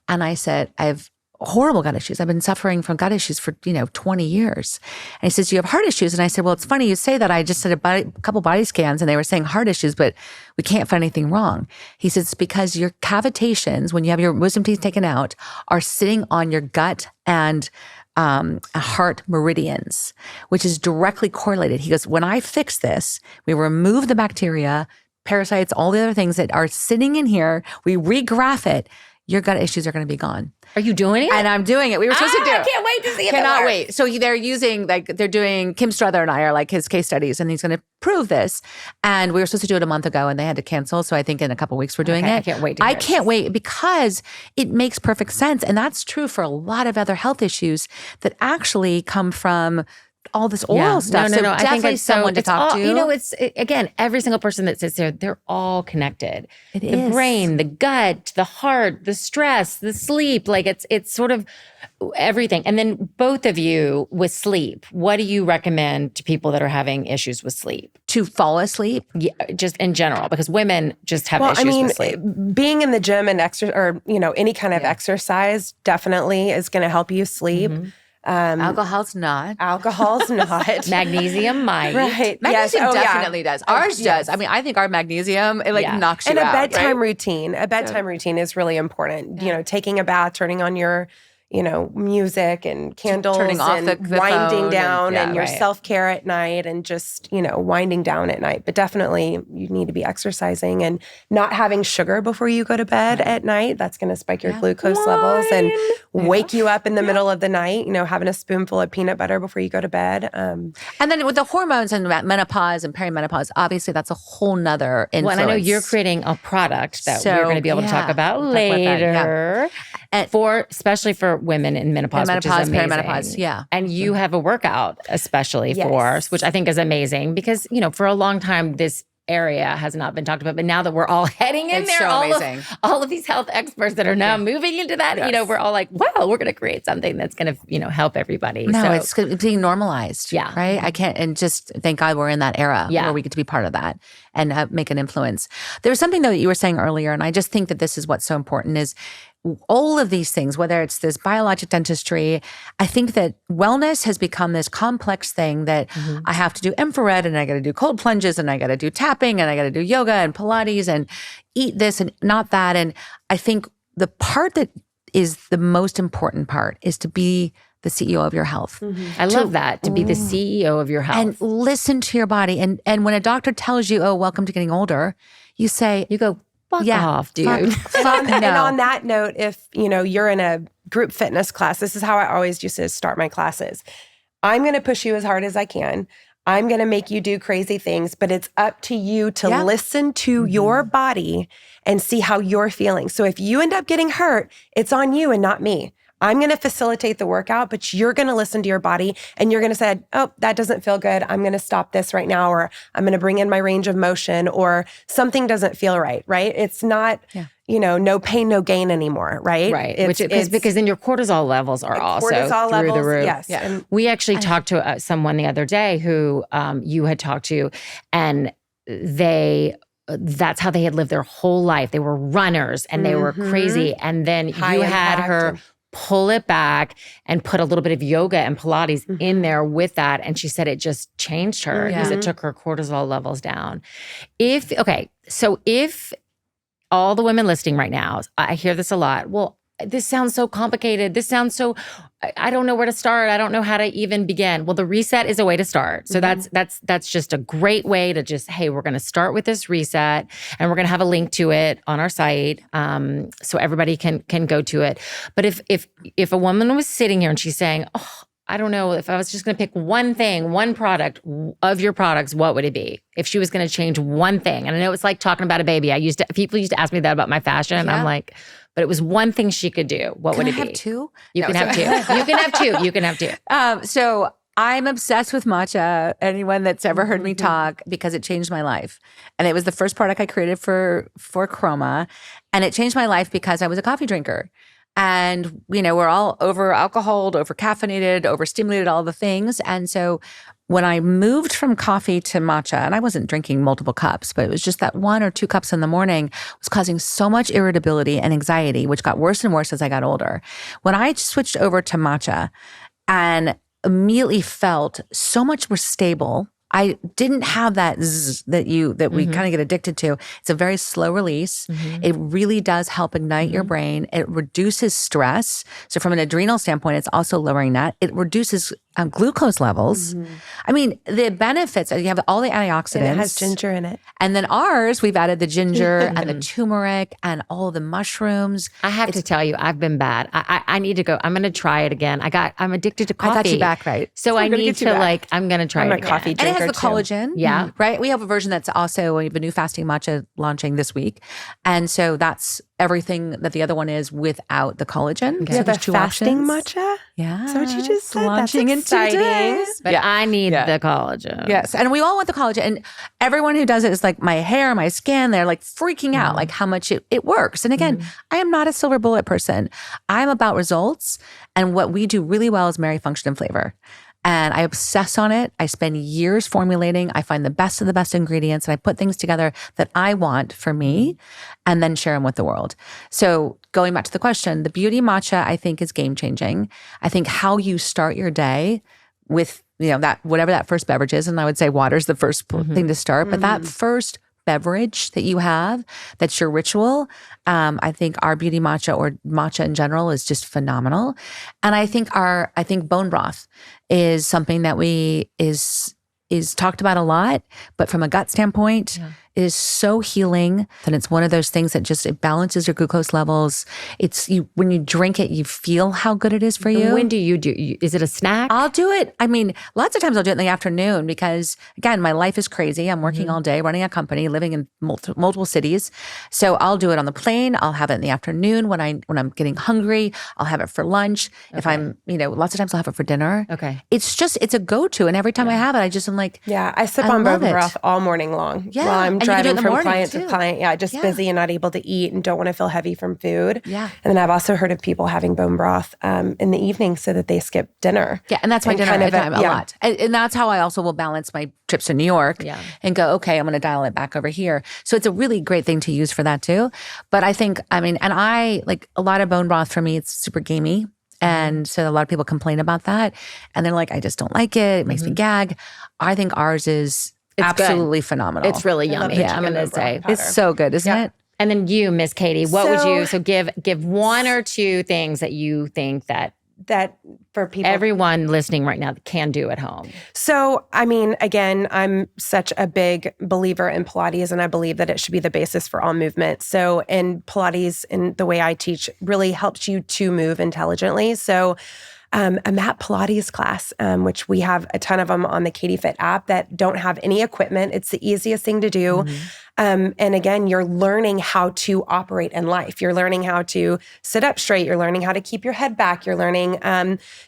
And I said, I have horrible gut issues. I've been suffering from gut issues for, 20 years. And he says, do you have heart issues? And I said, well, it's funny you say that. I just did a couple body scans and they were saying heart issues, but we can't find anything wrong. He says, it's because your cavitations, when you have your wisdom teeth taken out, are sitting on your gut and heart meridians, which is directly correlated. He goes, when I fix this, we remove the bacteria, parasites, all the other things that are sitting in here, we regraft it, your gut issues are going to be gone. Are you doing it? And I'm doing it. We were supposed to do it. I can't wait to see it. Cannot wait. So they're doing, Kim Struther and I are like his case studies, and he's going to prove this. And we were supposed to do it a month ago and they had to cancel. So I think in a couple of weeks we're doing it. I can't wait I can't wait because it makes perfect sense. And that's true for a lot of other health issues that actually come from all this oral stuff. No. I think it's someone to talk to. It's again, every single person that sits there, they're all connected. It the is. brain, the gut, the heart, the stress, the sleep. Like it's sort of everything. And then both of you with sleep, what do you recommend to people that are having issues with sleep? To fall asleep? Yeah, just in general, because women just have issues with sleep. Being in the gym and any kind of exercise definitely is going to help you sleep. Alcohol's not. Magnesium might. Right. Magnesium definitely does. Ours does. I mean, I think our magnesium, it knocks you out. And a bedtime right? routine. A bedtime routine is really important. Taking a bath, turning on your music and candles, turning off and the winding phone down and and your self-care at night and just, winding down at night. But definitely you need to be exercising and not having sugar before you go to bed at night. That's going to spike your glucose levels and wake you up in the middle of the night, having a spoonful of peanut butter before you go to bed. And then with the hormones and menopause and perimenopause, obviously that's a whole nother influence. Well, and I know you're creating a product that we're going to be able to talk about later. And especially for women in menopause, which is amazing. Perimenopause, yeah. And you have a workout especially for us, which I think is amazing because, for a long time, this area has not been talked about. But now that we're all heading in It's there, so amazing. all of these health experts that are now moving into that, we're all like, wow, we're going to create something that's going to, help everybody. No, so, it's being normalized. Yeah. Right. I can't, and just thank God we're in that era Yeah. where we get to be part of that and make an influence. There was something though that you were saying earlier, and I just think that this is what's so important is all of these things, whether it's this biologic dentistry, I think that wellness has become this complex thing that I have to do infrared and I got to do cold plunges and I got to do tapping and I got to do yoga and Pilates and eat this and not that. And I think the part that is the most important part is to be the CEO of your health. I love that, to be the CEO of your health. And listen to your body. And when a doctor tells you, oh, welcome to getting older, you say, you go, fuck off, dude. Fuck no. And on that note, if you're in a group fitness class, this is how I always used to start my classes. I'm going to push you as hard as I can. I'm going to make you do crazy things, but it's up to you to listen to your body and see how you're feeling. So if you end up getting hurt, it's on you and not me. I'm going to facilitate the workout, but you're going to listen to your body and you're going to say, oh, that doesn't feel good. I'm going to stop this right now, or I'm going to bring in my range of motion, or something doesn't feel right? It's not, no pain, no gain anymore, right? Right. Because then your cortisol levels are also through the roof. Yes. Yeah. And we actually talked to someone the other day who you had talked to, and that's how they had lived their whole life. They were runners and they were crazy. And then you had her pull it back and put a little bit of yoga and Pilates in there with that. And she said it just changed her because it took her cortisol levels down. If all the women listening right now, I hear this a lot. Well, this sounds so complicated. This sounds so, I don't know where to start. I don't know how to even begin. Well, the reset is a way to start. So that's just a great way to just, hey, we're going to start with this reset, and we're going to have a link to it on our site, so everybody can go to it. But if a woman was sitting here and she's saying, oh, I don't know, if I was just going to pick one thing, one product of your products, what would it be? If she was going to change one thing. And I know it's like talking about a baby. People used to ask me that about my fashion. And I'm like, but it was one thing she could do. What would it be? Have two? You can have two. You can have two. You can have two. So I'm obsessed with matcha. Anyone that's ever heard me talk, because it changed my life. And it was the first product I created for Kroma. And it changed my life because I was a coffee drinker. And, we're all over alcoholed, over caffeinated, overstimulated, all the things. And so when I moved from coffee to matcha, and I wasn't drinking multiple cups, but it was just that 1 or 2 cups in the morning was causing so much irritability and anxiety, which got worse and worse as I got older. When I switched over to matcha and immediately felt so much more stable, I didn't have that zzz that we kind of get addicted to. It's a very slow release. It really does help ignite your brain. It reduces stress. So from an adrenal standpoint, it's also lowering that. It reduces glucose levels. I mean, the benefits, you have all the antioxidants. And it has ginger in it. And then ours, we've added the ginger and the turmeric and all the mushrooms. I have to tell you, I've been bad. I need to go. I'm going to try it again. I'm addicted to coffee. I got you back, right? So I need to I'm going to try it again. I'm a coffee drinker. And it has the collagen. Yeah. Right? We have a version that's also, we have a new fasting matcha launching this week. And so that's everything that the other one is without the collagen. Okay. So there's two fasting matcha? Yeah. Is that what you just said? Launching That's exciting. in 2 days. But I need the collagen. Yes. And we all want the collagen. And everyone who does it is like, my hair, my skin, they're like freaking out, like how much it works. And again, I am not a silver bullet person. I'm about results. And what we do really well is marry function and flavor. And I obsess on it. I spend years formulating. I find the best of the best ingredients, and I put things together that I want for me and then share them with the world. So going back to the question, the beauty matcha, I think, is game changing. I think how you start your day with, that whatever that first beverage is, and I would say water is the first thing to start, but that first beverage that you have, that's your ritual. I think our beauty matcha, or matcha in general, is just phenomenal. And I think bone broth is something that is talked about a lot, but from a gut standpoint, It is so healing. And it's one of those things that just, it balances your glucose levels. When you drink it, you feel how good it is for you. When do you do? Is it a snack? I'll do it. I mean, lots of times I'll do it in the afternoon because, again, my life is crazy. I'm working all day, running a company, living in multiple cities. So I'll do it on the plane. I'll have it in the afternoon when I'm getting hungry. I'll have it for lunch. Okay. If I'm, lots of times I'll have it for dinner. Okay. It's a go-to. And every time I have it, I'm like, yeah, I sip on bone broth all morning long. Yeah. While I'm driving from client too. to client. Yeah, just busy and not able to eat and don't want to feel heavy from food. Yeah. And then I've also heard of people having bone broth in the evening so that they skip dinner. Yeah, and that's my dinner time a lot. And that's how I also will balance my trips to New York and go, okay, I'm going to dial it back over here. So it's a really great thing to use for that too. But I think, and I like a lot of bone broth for me, it's super gamey. And so a lot of people complain about that. And they're like, I just don't like it. It makes me gag. I think ours is absolutely phenomenal. It's really yummy. I'm going to say. It's so good, isn't it? And then you, Miss Kadee, what would you, give one or two things that you think that for people, everyone listening right now can do at home. So, again, I'm such a big believer in Pilates, and I believe that it should be the basis for all movement. So, and Pilates, in the way I teach, really helps you to move intelligently. So, a mat Pilates class, which we have a ton of them on the KadeeFit app that don't have any equipment. It's the easiest thing to do. And again, you're learning how to operate in life. You're learning how to sit up straight. You're learning how to keep your head back. You're learning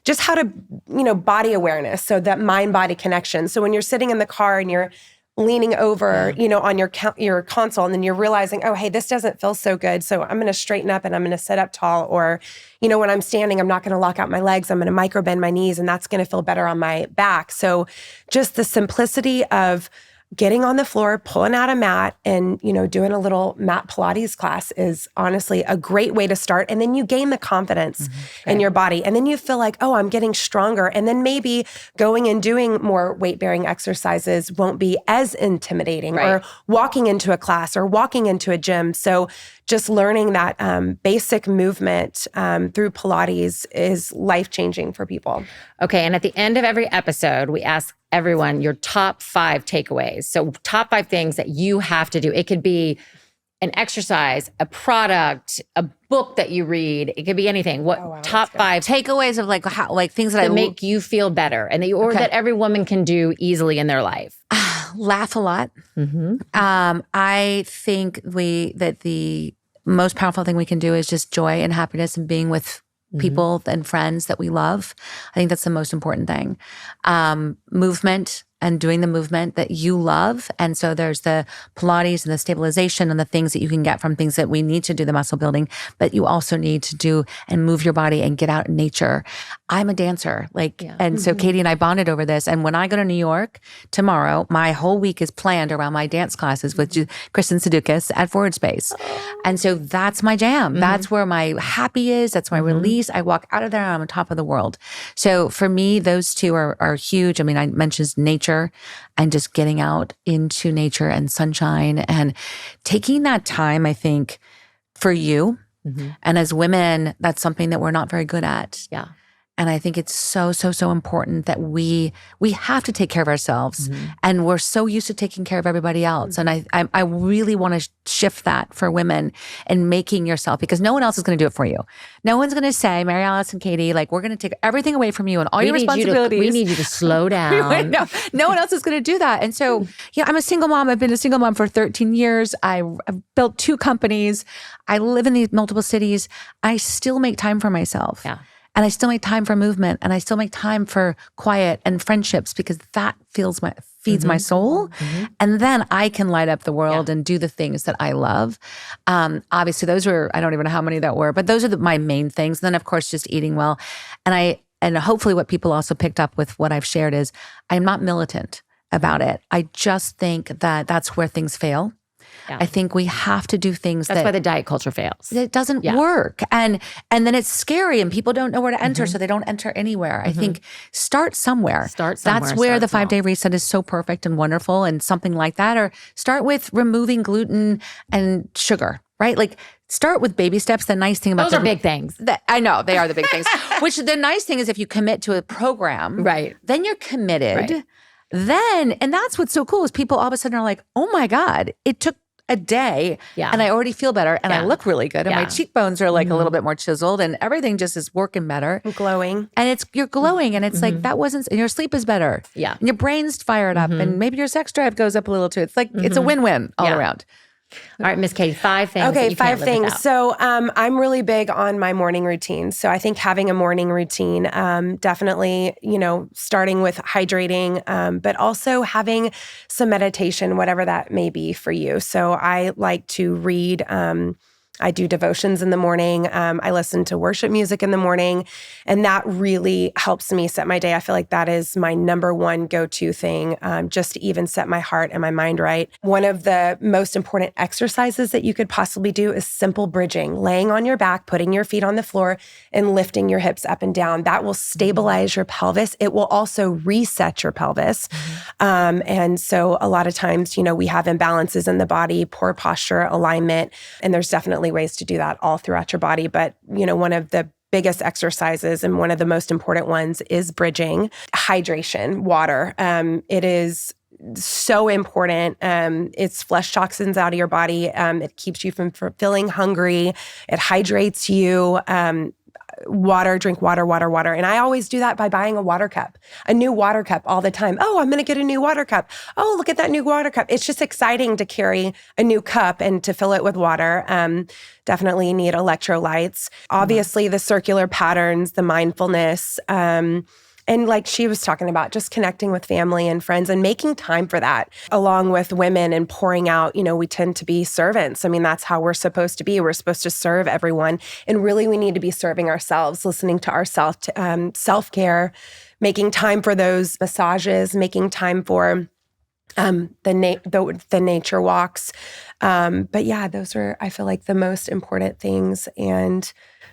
just how to, body awareness. So that mind-body connection. So when you're sitting in the car and you're leaning over, on your console, and then you're realizing, oh, hey, this doesn't feel so good. So I'm going to straighten up and I'm going to sit up tall. Or, when I'm standing, I'm not going to lock out my legs. I'm going to micro bend my knees, and that's going to feel better on my back. So just the simplicity of getting on the floor, pulling out a mat, and, doing a little mat Pilates class is honestly a great way to start. And then you gain the confidence in your body. And then you feel like, oh, I'm getting stronger. And then maybe going and doing more weight-bearing exercises won't be as intimidating, or walking into a class or walking into a gym. So just learning that basic movement through Pilates is life-changing for people. Okay. And at the end of every episode, we ask everyone your top 5 takeaways. So top 5 things that you have to do. It could be an exercise, a product, a book that you read. It could be anything. What top 5 takeaways of things that make you feel better, and that every woman can do easily in their life? Laugh a lot. I think that the most powerful thing we can do is just joy and happiness and being with people and friends that we love. I think that's the most important thing. Movement and doing the movement that you love. And so there's the Pilates and the stabilization and the things that you can get from things that we need to do the muscle building, but you also need to do and move your body and get out in nature. I'm a dancer, and so Kadee and I bonded over this. And when I go to New York tomorrow, my whole week is planned around my dance classes with Kristen Sadukis at Forward Space. And so that's my jam. That's where my happy is. That's my release. I walk out of there and I'm on top of the world. So for me, those two are huge. I mentioned nature and just getting out into nature and sunshine and taking that time, I think, for you. And as women, that's something that we're not very good at. Yeah. And I think it's so, so, so important that we have to take care of ourselves. And we're so used to taking care of everybody else. And I really want to shift that for women and making yourself, because no one else is going to do it for you. No one's going to say, Mary Alice and Kadee, we're going to take everything away from you and all your responsibilities. We need you to slow down. No one else is going to do that. And so, I'm a single mom. I've been a single mom for 13 years. I've built 2 companies. I live in these multiple cities. I still make time for myself. Yeah. And I still make time for movement, and I still make time for quiet and friendships, because that feeds my soul. And then I can light up the world and do the things that I love. Obviously those were, I don't even know how many that were, but those are my main things. And then of course, just eating well. And hopefully what people also picked up with what I've shared is I'm not militant about it. I just think that that's where things fail. Yeah. I think we have to do things That's why the diet culture fails. It doesn't work. And then it's scary and people don't know where to enter, so they don't enter anywhere. I think start somewhere. That's where the 5-day reset is so perfect and wonderful, and something like that. Or start with removing gluten and sugar, right? Start with baby steps. The nice thing about those are big things. I know they are the big things. Which the nice thing is if you commit to a program, right, then you're committed. Right. And that's what's so cool is people all of a sudden are like, oh my God, it took a day and I already feel better and I look really good and my cheekbones are like a little bit more chiseled and everything just is working better. Glowing. And you're glowing and it's like that wasn't, and your sleep is better. Yeah. And your brain's fired up and maybe your sex drive goes up a little too. It's like, it's a win-win all around. All right, Miss Kadee, 5 things. Okay, that you 5 can't live things. without. So I'm really big on my morning routine. So I think having a morning routine, definitely, starting with hydrating, but also having some meditation, whatever that may be for you. So I like to read. I do devotions in the morning. I listen to worship music in the morning, and that really helps me set my day. I feel like that is my number one go-to thing, just to even set my heart and my mind right. One of the most important exercises that you could possibly do is simple bridging, laying on your back, putting your feet on the floor, and lifting your hips up and down. That will stabilize your pelvis. It will also reset your pelvis. And so a lot of times, we have imbalances in the body, poor posture, alignment, and there's definitely ways to do that all throughout your body. But, one of the biggest exercises and one of the most important ones is bridging. Hydration, water. It is so important. It's flush toxins out of your body. It keeps you from feeling hungry. It hydrates you. Water, drink water, water, water. And I always do that by buying a new water cup all the time. Oh, I'm going to get a new water cup. Oh, look at that new water cup. It's just exciting to carry a new cup and to fill it with water. Definitely need electrolytes. Obviously, the circular patterns, the mindfulness, and like she was talking about, just connecting with family and friends and making time for that, along with women and pouring out. We tend to be servants. I mean, that's how we're supposed to be. We're supposed to serve everyone. And really, we need to be serving ourselves, listening to ourselves, self-care, making time for those massages, making time for the nature walks. But yeah, those are, I feel like, the most important things. And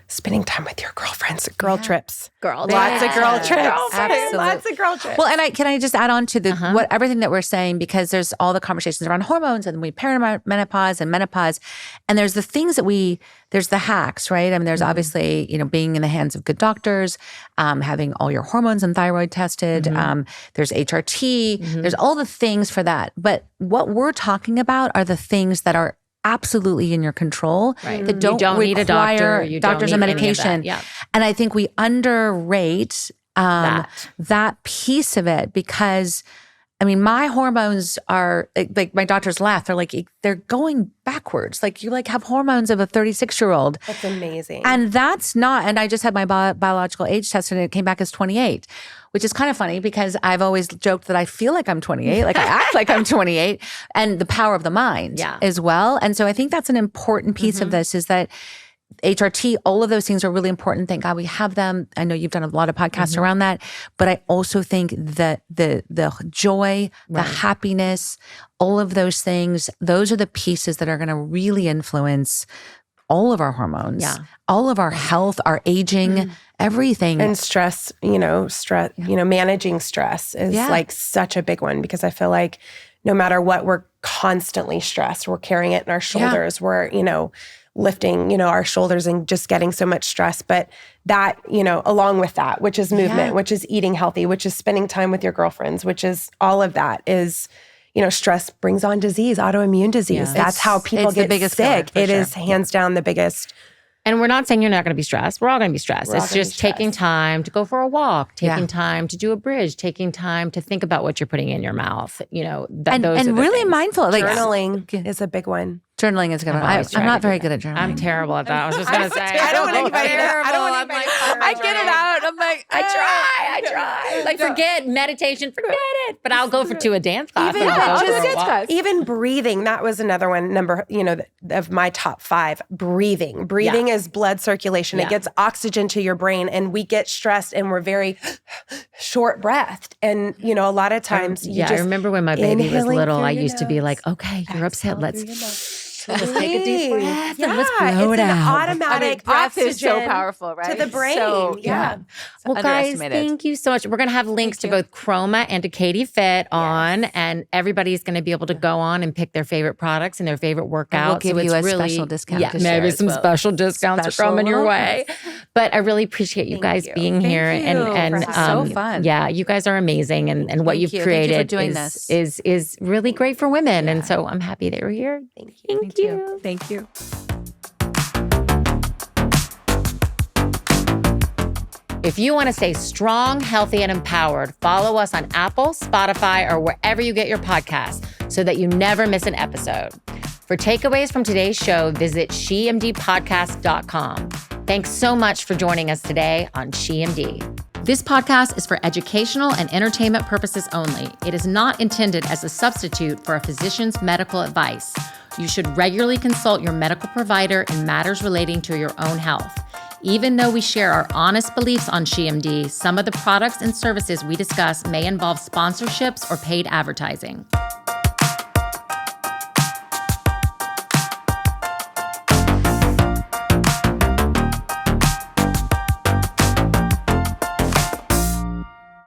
spending time with your girlfriends, girl trips. Lots of girl trips. Absolutely. Lots of girl trips. Well, and can I just add on to everything that we're saying, because there's all the conversations around hormones and perimenopause and menopause. And there's the things there's the hacks, right? I mean, there's obviously, being in the hands of good doctors, having all your hormones and thyroid tested. There's HRT. There's all the things for that. But what we're talking about are the things that are absolutely in your control, that don't need a doctor, you doctors don't and need medication. And I think we underrate that piece of it, because I mean, my hormones are like my doctors laugh. They're like, they're going backwards. Like you have hormones of a 36-year-old. That's amazing. And that's not, and I just had my biological age test and it came back as 28, which is kind of funny because I've always joked that I feel like I'm 28, like I act like I'm 28, and the power of the mind as well. And so I think that's an important piece of this, is that HRT, all of those things are really important. Thank God we have them. I know you've done a lot of podcasts around that, but I also think that the joy, the happiness, all of those things, those are the pieces that are going to really influence all of our hormones, all of our health, our aging, everything. And stress, managing stress is like such a big one, because I feel like no matter what, we're constantly stressed. We're carrying it in our shoulders. We're, lifting, our shoulders and just getting so much stress. But that, along with that, which is movement, which is eating healthy, which is spending time with your girlfriends, which is all of that is, stress brings on disease, autoimmune disease. Yeah. That's how people get sick. It is hands down the biggest. And we're not saying you're not going to be stressed. We're all going to be stressed. It's just taking time to go for a walk, taking time to do a bridge, taking time to think about what you're putting in your mouth. Those are the really things. mindful. Like Journaling is a big one. Journaling is a good one. I'm not very good at journaling. I'm terrible at that. I was just going to say. I don't want anybody to. I get it out. I'm like, I try. Like, forget meditation, forget it. But I'll go to a dance class. Even breathing. That was another one, of my top 5. Breathing. Breathing is blood circulation. It gets oxygen to your brain, and we get stressed and we're very short-breathed. And, a lot of times I remember when my baby was little, I used to be like, okay, you're upset. Let's Just take a deep breath Yeah, and let's blow it's it an out. automatic breath oxygen is so powerful, right? to the brain. So, yeah. Well, guys, thank you so much. We're going to have links to both Kroma and to KadeeFit on, and everybody's going to be able to go on and pick their favorite products and their favorite workouts. We'll give so you it's a really, special discount. Yeah, to maybe share some as well. special discounts are coming your way. But I really appreciate you guys being here. And so fun. Yeah, you guys are amazing. And what you've created is really great for women. And so I'm happy that you're here. Thank you. Thank you. If you want to stay strong, healthy, and empowered, follow us on Apple, Spotify, or wherever you get your podcasts so that you never miss an episode. For takeaways from today's show, visit SHEMDpodcast.com. Thanks so much for joining us today on SHEMD. This podcast is for educational and entertainment purposes only. It is not intended as a substitute for a physician's medical advice. You should regularly consult your medical provider in matters relating to your own health. Even though we share our honest beliefs on SHEMD, some of the products and services we discuss may involve sponsorships or paid advertising.